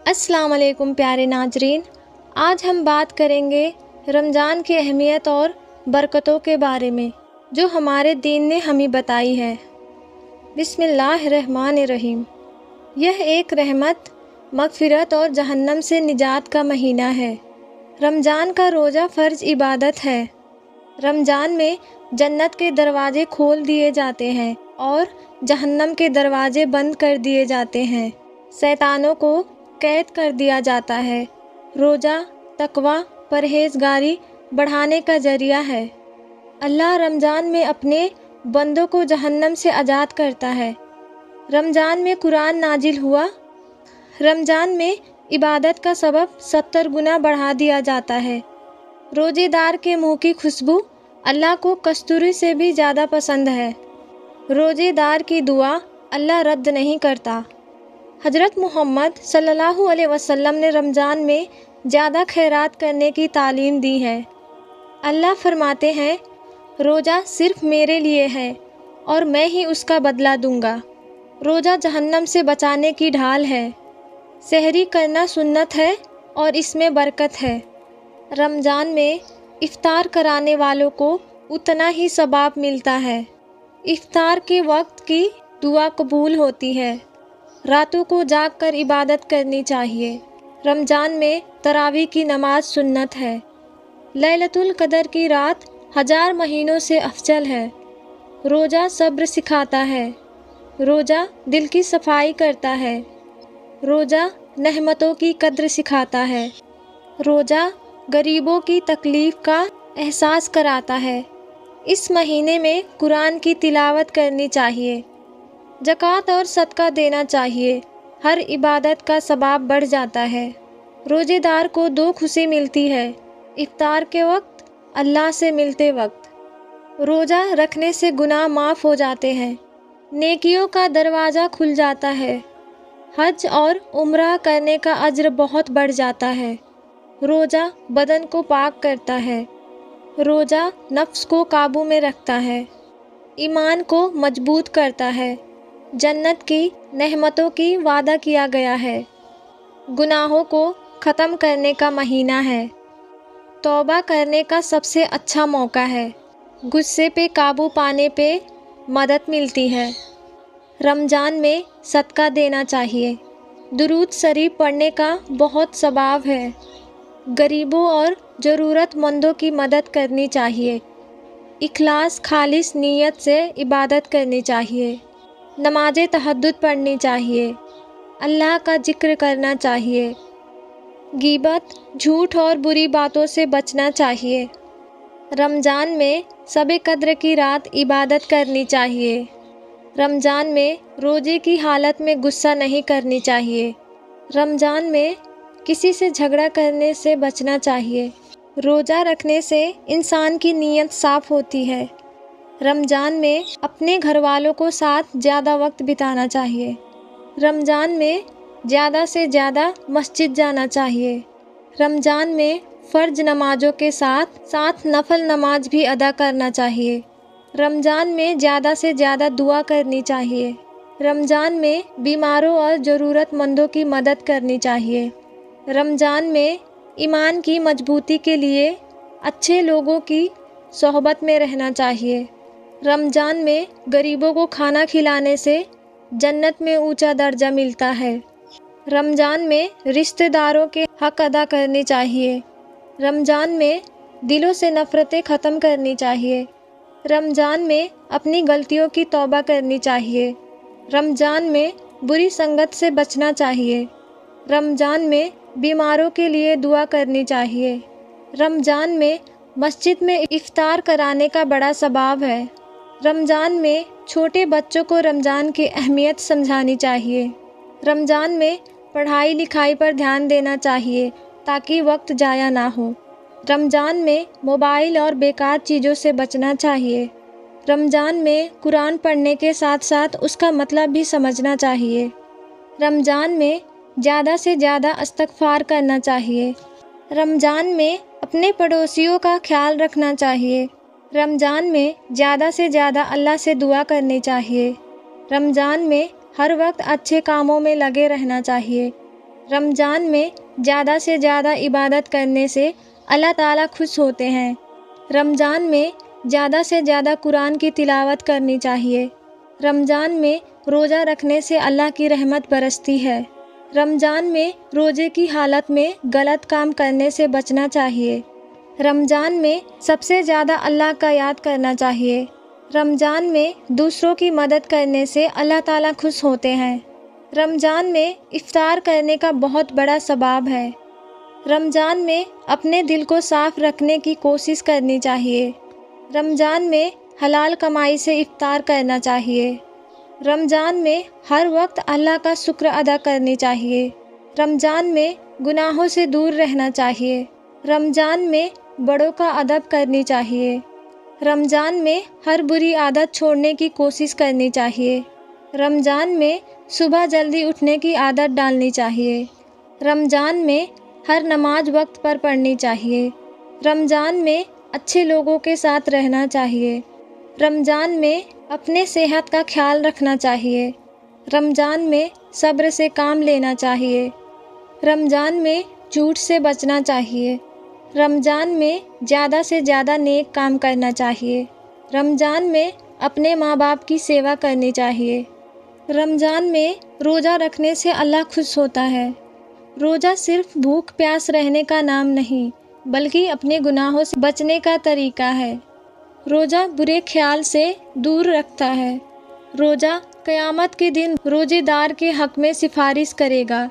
السلام علیکم پیارے ناظرین، آج ہم بات کریں گے رمضان کی اہمیت اور برکتوں کے بارے میں جو ہمارے دین نے ہمیں بتائی ہے۔ بسم اللہ الرحمن الرحیم۔ یہ ایک رحمت، مغفرت اور جہنم سے نجات کا مہینہ ہے۔ رمضان کا روزہ فرض عبادت ہے۔ رمضان میں جنت کے دروازے کھول دیے جاتے ہیں اور جہنم کے دروازے بند کر دیے جاتے ہیں، شیطانوں کو قید کر دیا جاتا ہے۔ روزہ تقویٰ، پرہیزگاری بڑھانے کا ذریعہ ہے۔ اللہ رمضان میں اپنے بندوں کو جہنم سے آزاد کرتا ہے۔ رمضان میں قرآن نازل ہوا۔ رمضان میں عبادت کا سبب 70 گنا بڑھا دیا جاتا ہے۔ روزے دار کے منہ کی خوشبو اللہ کو کستوری سے بھی زیادہ پسند ہے۔ روزے دار کی دعا اللہ رد نہیں کرتا۔ حضرت محمد صلی اللہ علیہ وسلم نے رمضان میں زیادہ خیرات کرنے کی تعلیم دی ہے۔ اللہ فرماتے ہیں، روزہ صرف میرے لیے ہے اور میں ہی اس کا بدلہ دوں گا۔ روزہ جہنم سے بچانے کی ڈھال ہے۔ سحری کرنا سنت ہے اور اس میں برکت ہے۔ رمضان میں افطار کرانے والوں کو اتنا ہی ثواب ملتا ہے۔ افطار کے وقت کی دعا قبول ہوتی ہے۔ راتوں کو جاگ کر عبادت کرنی چاہیے۔ رمضان میں تراویح کی نماز سنت ہے۔ لیلۃ القدر کی رات 1000 مہینوں سے افضل ہے۔ روزہ صبر سکھاتا ہے۔ روزہ دل کی صفائی کرتا ہے۔ روزہ نعمتوں کی قدر سکھاتا ہے۔ روزہ غریبوں کی تکلیف کا احساس کراتا ہے۔ اس مہینے میں قرآن کی تلاوت کرنی چاہیے۔ زکوٰۃ اور صدقہ دینا چاہیے۔ ہر عبادت کا ثواب بڑھ جاتا ہے۔ روزے دار کو 2 خوشی ملتی ہے، افطار کے وقت، اللہ سے ملتے وقت۔ روزہ رکھنے سے گناہ معاف ہو جاتے ہیں، نیکیوں کا دروازہ کھل جاتا ہے، حج اور عمرہ کرنے کا اجر بہت بڑھ جاتا ہے۔ روزہ بدن کو پاک کرتا ہے۔ روزہ نفس کو قابو میں رکھتا ہے، ایمان کو مضبوط کرتا ہے۔ جنت کی نعمتوں کی وعدہ کیا گیا ہے۔ گناہوں کو ختم کرنے کا مہینہ ہے۔ توبہ کرنے کا سب سے اچھا موقع ہے۔ غصے پہ قابو پانے پہ مدد ملتی ہے۔ رمضان میں صدقہ دینا چاہیے۔ درود شریف پڑھنے کا بہت ثواب ہے۔ غریبوں اور ضرورت مندوں کی مدد کرنی چاہیے۔ اخلاص، خالص نیت سے عبادت کرنی چاہیے۔ نماز تہجد پڑھنی چاہیے۔ اللہ کا ذکر کرنا چاہیے۔ غیبت، جھوٹ اور بری باتوں سے بچنا چاہیے۔ رمضان میں شب قدر کی رات عبادت کرنی چاہیے۔ رمضان میں روزے کی حالت میں غصہ نہیں کرنی چاہیے۔ رمضان میں کسی سے جھگڑا کرنے سے بچنا چاہیے۔ روزہ رکھنے سے انسان کی نیت صاف ہوتی ہے۔ رمضان میں اپنے گھر والوں کو ساتھ زیادہ وقت بتانا چاہیے۔ رمضان میں زیادہ سے زیادہ مسجد جانا چاہیے۔ رمضان میں فرض نمازوں کے ساتھ ساتھ نفل نماز بھی ادا کرنا چاہیے۔ رمضان میں زیادہ سے زیادہ دعا کرنی چاہیے۔ رمضان میں بیماروں اور ضرورت مندوں کی مدد کرنی چاہیے۔ رمضان میں ایمان کی مضبوطی کے لیے اچھے لوگوں کی صحبت میں رہنا چاہیے۔ رمضان میں غریبوں کو کھانا کھلانے سے جنت میں اونچا درجہ ملتا ہے۔ رمضان میں رشتہ داروں کے حق ادا کرنے چاہیے۔ رمضان میں دلوں سے نفرتیں ختم کرنی چاہیے۔ رمضان میں اپنی غلطیوں کی توبہ کرنی چاہیے۔ رمضان میں بری سنگت سے بچنا چاہیے۔ رمضان میں بیماروں کے لیے دعا کرنی چاہیے۔ رمضان میں مسجد میں افطار کرانے کا بڑا ثواب ہے۔ رمضان میں چھوٹے بچوں کو رمضان کی اہمیت سمجھانی چاہیے۔ رمضان میں پڑھائی لکھائی پر دھیان دینا چاہیے تاکہ وقت ضائع نہ ہو۔ رمضان میں موبائل اور بیکار چیزوں سے بچنا چاہیے۔ رمضان میں قرآن پڑھنے کے ساتھ ساتھ اس کا مطلب بھی سمجھنا چاہیے۔ رمضان میں زیادہ سے زیادہ استغفار کرنا چاہیے۔ رمضان میں اپنے پڑوسیوں کا خیال رکھنا چاہیے۔ رمضان میں زیادہ سے زیادہ اللہ سے دعا کرنی چاہیے۔ رمضان میں ہر وقت اچھے کاموں میں لگے رہنا چاہیے۔ رمضان میں زیادہ سے زیادہ عبادت کرنے سے اللہ تعالیٰ خوش ہوتے ہیں۔ رمضان میں زیادہ سے زیادہ قرآن کی تلاوت کرنی چاہیے۔ رمضان میں روزہ رکھنے سے اللہ کی رحمت برستی ہے۔ رمضان میں روزے کی حالت میں غلط کام کرنے سے بچنا چاہیے۔ رمضان میں سب سے زیادہ اللہ کا یاد کرنا چاہیے۔ رمضان میں دوسروں کی مدد کرنے سے اللہ تعالیٰ خوش ہوتے ہیں۔ رمضان میں افطار کرنے کا بہت بڑا ثواب ہے۔ رمضان میں اپنے دل کو صاف رکھنے کی کوشش کرنی چاہیے۔ رمضان میں حلال کمائی سے افطار کرنا چاہیے۔ رمضان میں ہر وقت اللہ کا شکر ادا کرنی چاہیے۔ رمضان میں گناہوں سے دور رہنا چاہیے۔ رمضان میں بڑوں کا ادب کرنی چاہیے۔ رمضان میں ہر بری عادت چھوڑنے کی کوشش کرنی چاہیے۔ رمضان میں صبح جلدی اٹھنے کی عادت ڈالنی چاہیے۔ رمضان میں ہر نماز وقت پر پڑھنی چاہیے۔ رمضان میں اچھے لوگوں کے ساتھ رہنا چاہیے۔ رمضان میں اپنے صحت کا خیال رکھنا چاہیے۔ رمضان میں صبر سے کام لینا چاہیے۔ رمضان میں جھوٹ سے بچنا چاہیے۔ رمضان میں زیادہ سے زیادہ نیک کام کرنا چاہیے۔ رمضان میں اپنے ماں باپ کی سیوا کرنی چاہیے۔ رمضان میں روزہ رکھنے سے اللہ خوش ہوتا ہے۔ روزہ صرف بھوک پیاس رہنے کا نام نہیں بلکہ اپنے گناہوں سے بچنے کا طریقہ ہے۔ روزہ برے خیال سے دور رکھتا ہے۔ روزہ قیامت کے دن روزے دار کے حق میں سفارش کرے گا۔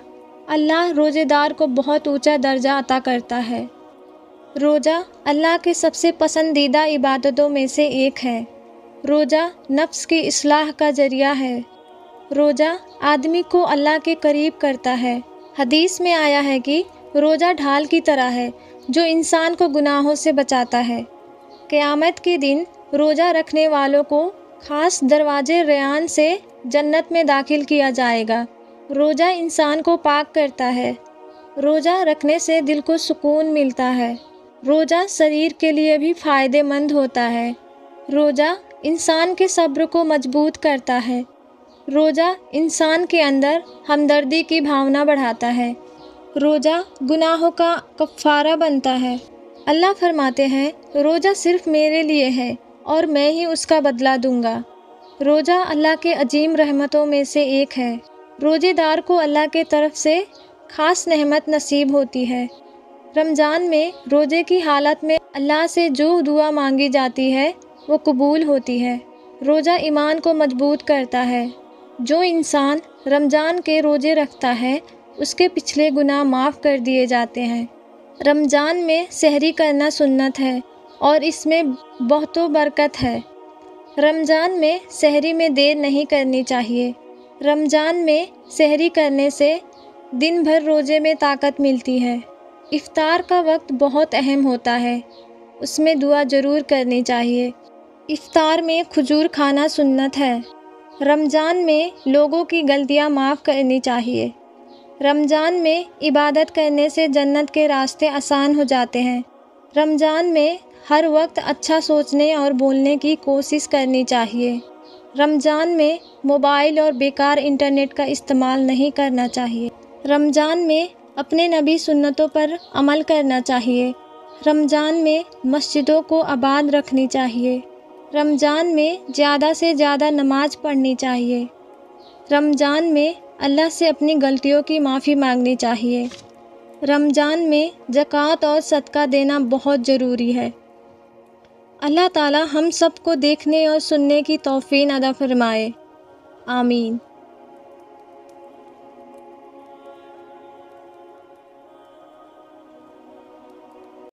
اللہ روزے دار کو بہت اونچا درجہ عطا کرتا ہے۔ روزہ اللہ کے سب سے پسندیدہ عبادتوں میں سے ایک ہے۔ روزہ نفس کی اصلاح کا ذریعہ ہے۔ روزہ آدمی کو اللہ کے قریب کرتا ہے۔ حدیث میں آیا ہے کہ روزہ ڈھال کی طرح ہے جو انسان کو گناہوں سے بچاتا ہے۔ قیامت کے دن روزہ رکھنے والوں کو خاص دروازے ریان سے جنت میں داخل کیا جائے گا۔ روزہ انسان کو پاک کرتا ہے۔ روزہ رکھنے سے دل کو سکون ملتا ہے۔ روزہ شریر کے لیے بھی فائدہ مند ہوتا ہے۔ روزہ انسان کے صبر کو مضبوط کرتا ہے۔ روزہ انسان کے اندر ہمدردی کی بھاونا بڑھاتا ہے۔ روزہ گناہوں کا کفارہ بنتا ہے۔ اللہ فرماتے ہیں روزہ صرف میرے لیے ہے اور میں ہی اس کا بدلہ دوں گا۔ روزہ اللہ کے عظیم رحمتوں میں سے ایک ہے۔ روزے دار کو اللہ کے طرف سے خاص نعمت نصیب ہوتی ہے۔ رمضان میں روزے کی حالت میں اللہ سے جو دعا مانگی جاتی ہے وہ قبول ہوتی ہے۔ روزہ ایمان کو مضبوط کرتا ہے۔ جو انسان رمضان کے روزے رکھتا ہے اس کے پچھلے گناہ معاف کر دیے جاتے ہیں۔ رمضان میں سحری کرنا سنت ہے اور اس میں بہت برکت ہے۔ رمضان میں سحری میں دیر نہیں کرنی چاہیے۔ رمضان میں سحری کرنے سے دن بھر روزے میں طاقت ملتی ہے۔ افطار کا وقت بہت اہم ہوتا ہے، اس میں دعا ضرور کرنی چاہیے۔ افطار میں کھجور کھانا سنت ہے۔ رمضان میں لوگوں کی غلطیاں معاف کرنی چاہیے۔ رمضان میں عبادت کرنے سے جنت کے راستے آسان ہو جاتے ہیں۔ رمضان میں ہر وقت اچھا سوچنے اور بولنے کی کوشش کرنی چاہیے۔ رمضان میں موبائل اور بیکار انٹرنیٹ کا استعمال نہیں کرنا چاہیے۔ رمضان میں اپنے نبی سنتوں پر عمل کرنا چاہیے۔ رمضان میں مسجدوں کو آباد رکھنی چاہیے۔ رمضان میں زیادہ سے زیادہ نماز پڑھنی چاہیے۔ رمضان میں اللہ سے اپنی غلطیوں کی معافی مانگنی چاہیے۔ رمضان میں زکوٰۃ اور صدقہ دینا بہت ضروری ہے۔ اللہ تعالی ہم سب کو دیکھنے اور سننے کی توفیق عطا فرمائے۔ آمین۔